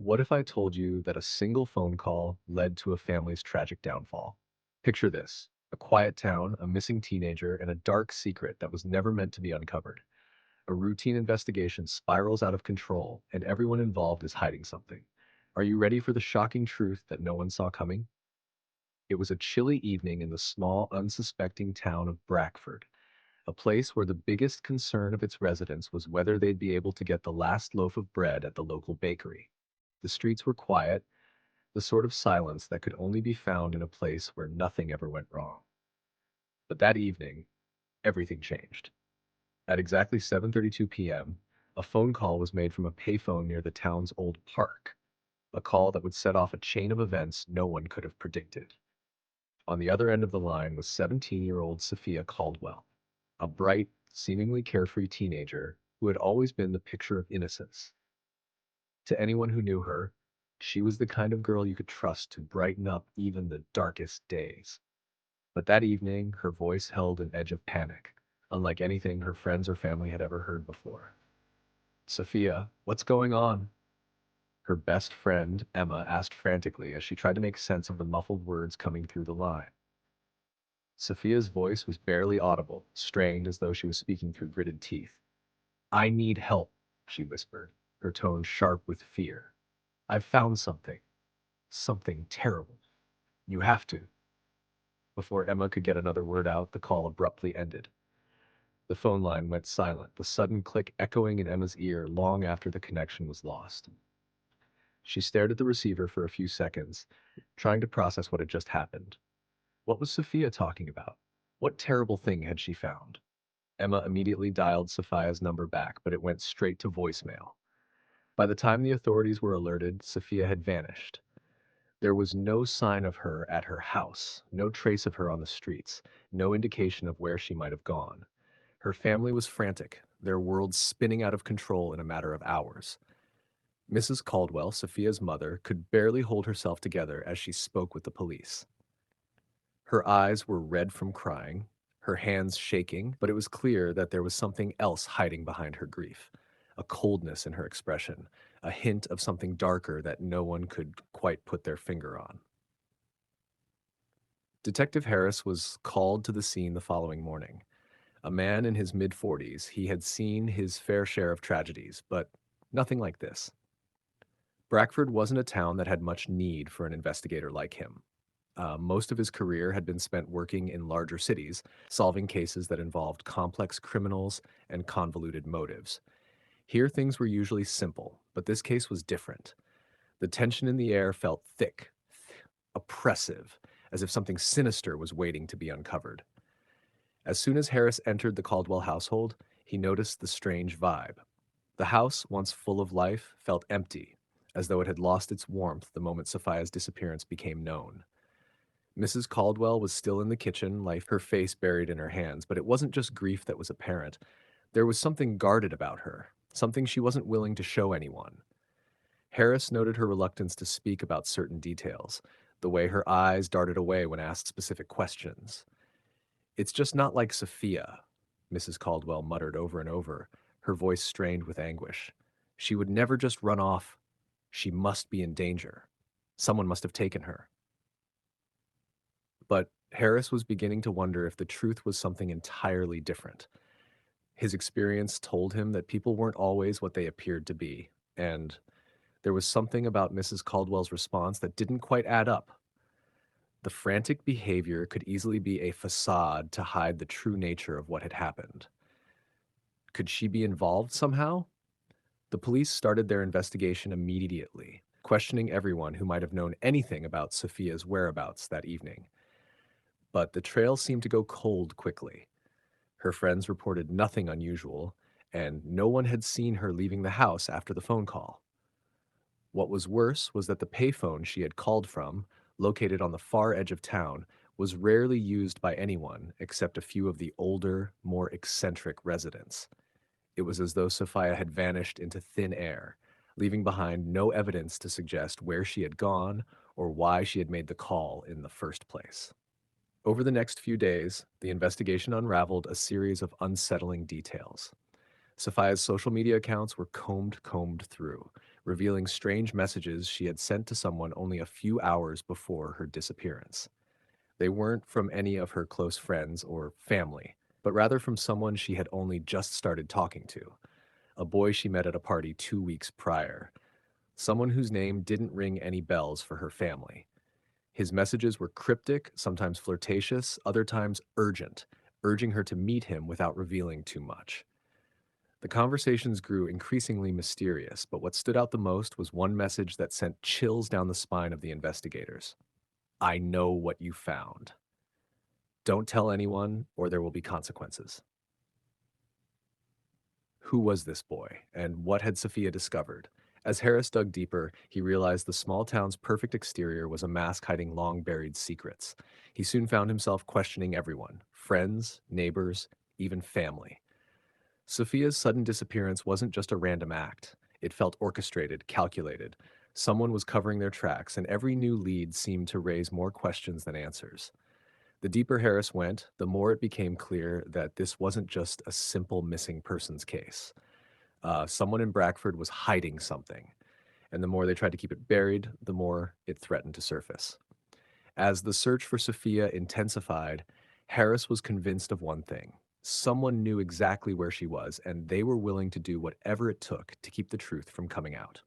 What if I told you that a single phone call led to a family's tragic downfall? Picture this: a quiet town, a missing teenager, and a dark secret that was never meant to be uncovered. A routine investigation spirals out of control, and everyone involved is hiding something. Are you ready for the shocking truth that no one saw coming? It was a chilly evening in the small, unsuspecting town of Brackford, a place where the biggest concern of its residents was whether they'd be able to get the last loaf of bread at the local bakery. The streets were quiet, the sort of silence that could only be found in a place where nothing ever went wrong. But that evening, everything changed. At exactly 7:32 p.m., a phone call was made from a payphone near the town's old park, a call that would set off a chain of events no one could have predicted. On the other end of the line was 17-year-old Sophia Caldwell, a bright, seemingly carefree teenager who had always been the picture of innocence. To anyone who knew her, she was the kind of girl you could trust to brighten up even the darkest days. But that evening, her voice held an edge of panic, unlike anything her friends or family had ever heard before. "Sophia, what's going on?" her best friend, Emma, asked frantically as she tried to make sense of the muffled words coming through the line. Sophia's voice was barely audible, strained as though she was speaking through gritted teeth. "I need help," she whispered, her tone sharp with fear. "I've found something. Something terrible. You have to." Before Emma could get another word out, the call abruptly ended. The phone line went silent, the sudden click echoing in Emma's ear long after the connection was lost. She stared at the receiver for a few seconds, trying to process what had just happened. What was Sophia talking about? What terrible thing had she found? Emma immediately dialed Sophia's number back, but it went straight to voicemail. By the time the authorities were alerted, Sophia had vanished. There was no sign of her at her house, no trace of her on the streets, no indication of where she might have gone. Her family was frantic, their world spinning out of control in a matter of hours. Mrs. Caldwell, Sophia's mother, could barely hold herself together as she spoke with the police. Her eyes were red from crying, her hands shaking, but it was clear that there was something else hiding behind her grief, a coldness in her expression, a hint of something darker that no one could quite put their finger on. Detective Harris was called to the scene the following morning. A man in his mid-40s, he had seen his fair share of tragedies, but nothing like this. Brackford wasn't a town that had much need for an investigator like him. Most of his career had been spent working in larger cities, solving cases that involved complex criminals and convoluted motives. Here, things were usually simple, but this case was different. The tension in the air felt thick, oppressive, as if something sinister was waiting to be uncovered. As soon as Harris entered the Caldwell household, he noticed the strange vibe. The house, once full of life, felt empty, as though it had lost its warmth the moment Sophia's disappearance became known. Mrs. Caldwell was still in the kitchen, her face buried in her hands, but it wasn't just grief that was apparent. There was something guarded about her, something she wasn't willing to show anyone. Harris noted her reluctance to speak about certain details, the way her eyes darted away when asked specific questions. "It's just not like Sophia," Mrs. Caldwell muttered over and over, her voice strained with anguish. "She would never just run off. She must be in danger. Someone must have taken her." But Harris was beginning to wonder if the truth was something entirely different. His experience told him that people weren't always what they appeared to be, and there was something about Mrs. Caldwell's response that didn't quite add up. The frantic behavior could easily be a facade to hide the true nature of what had happened. Could she be involved somehow? The police started their investigation immediately, questioning everyone who might have known anything about Sophia's whereabouts that evening. But the trail seemed to go cold quickly. Her friends reported nothing unusual, and no one had seen her leaving the house after the phone call. What was worse was that the payphone she had called from, located on the far edge of town, was rarely used by anyone except a few of the older, more eccentric residents. It was as though Sophia had vanished into thin air, leaving behind no evidence to suggest where she had gone or why she had made the call in the first place. Over the next few days, the investigation unraveled a series of unsettling details. Sophia's social media accounts were combed through, revealing strange messages she had sent to someone only a few hours before her disappearance. They weren't from any of her close friends or family, but rather from someone she had only just started talking to, a boy she met at a party 2 weeks prior, someone whose name didn't ring any bells for her family. His messages were cryptic, sometimes flirtatious, other times urgent, urging her to meet him without revealing too much. The conversations grew increasingly mysterious, but what stood out the most was one message that sent chills down the spine of the investigators. I know what you found. Don't tell anyone, or there will be consequences. Who was this boy, and what had Sophia discovered? As Harris dug deeper, he realized the small town's perfect exterior was a mask hiding long buried secrets. He soon found himself questioning everyone friends, neighbors, even family. Sophia's sudden disappearance wasn't just a random act. It felt orchestrated, calculated. Someone was covering their tracks, and every new lead seemed to raise more questions than answers. The deeper Harris went, the more it became clear that this wasn't just a simple missing persons case. Someone in Brackford was hiding something, and the more they tried to keep it buried, the more it threatened to surface. As the search for Sophia intensified, Harris was convinced of one thing. Someone knew exactly where she was, and they were willing to do whatever it took to keep the truth from coming out.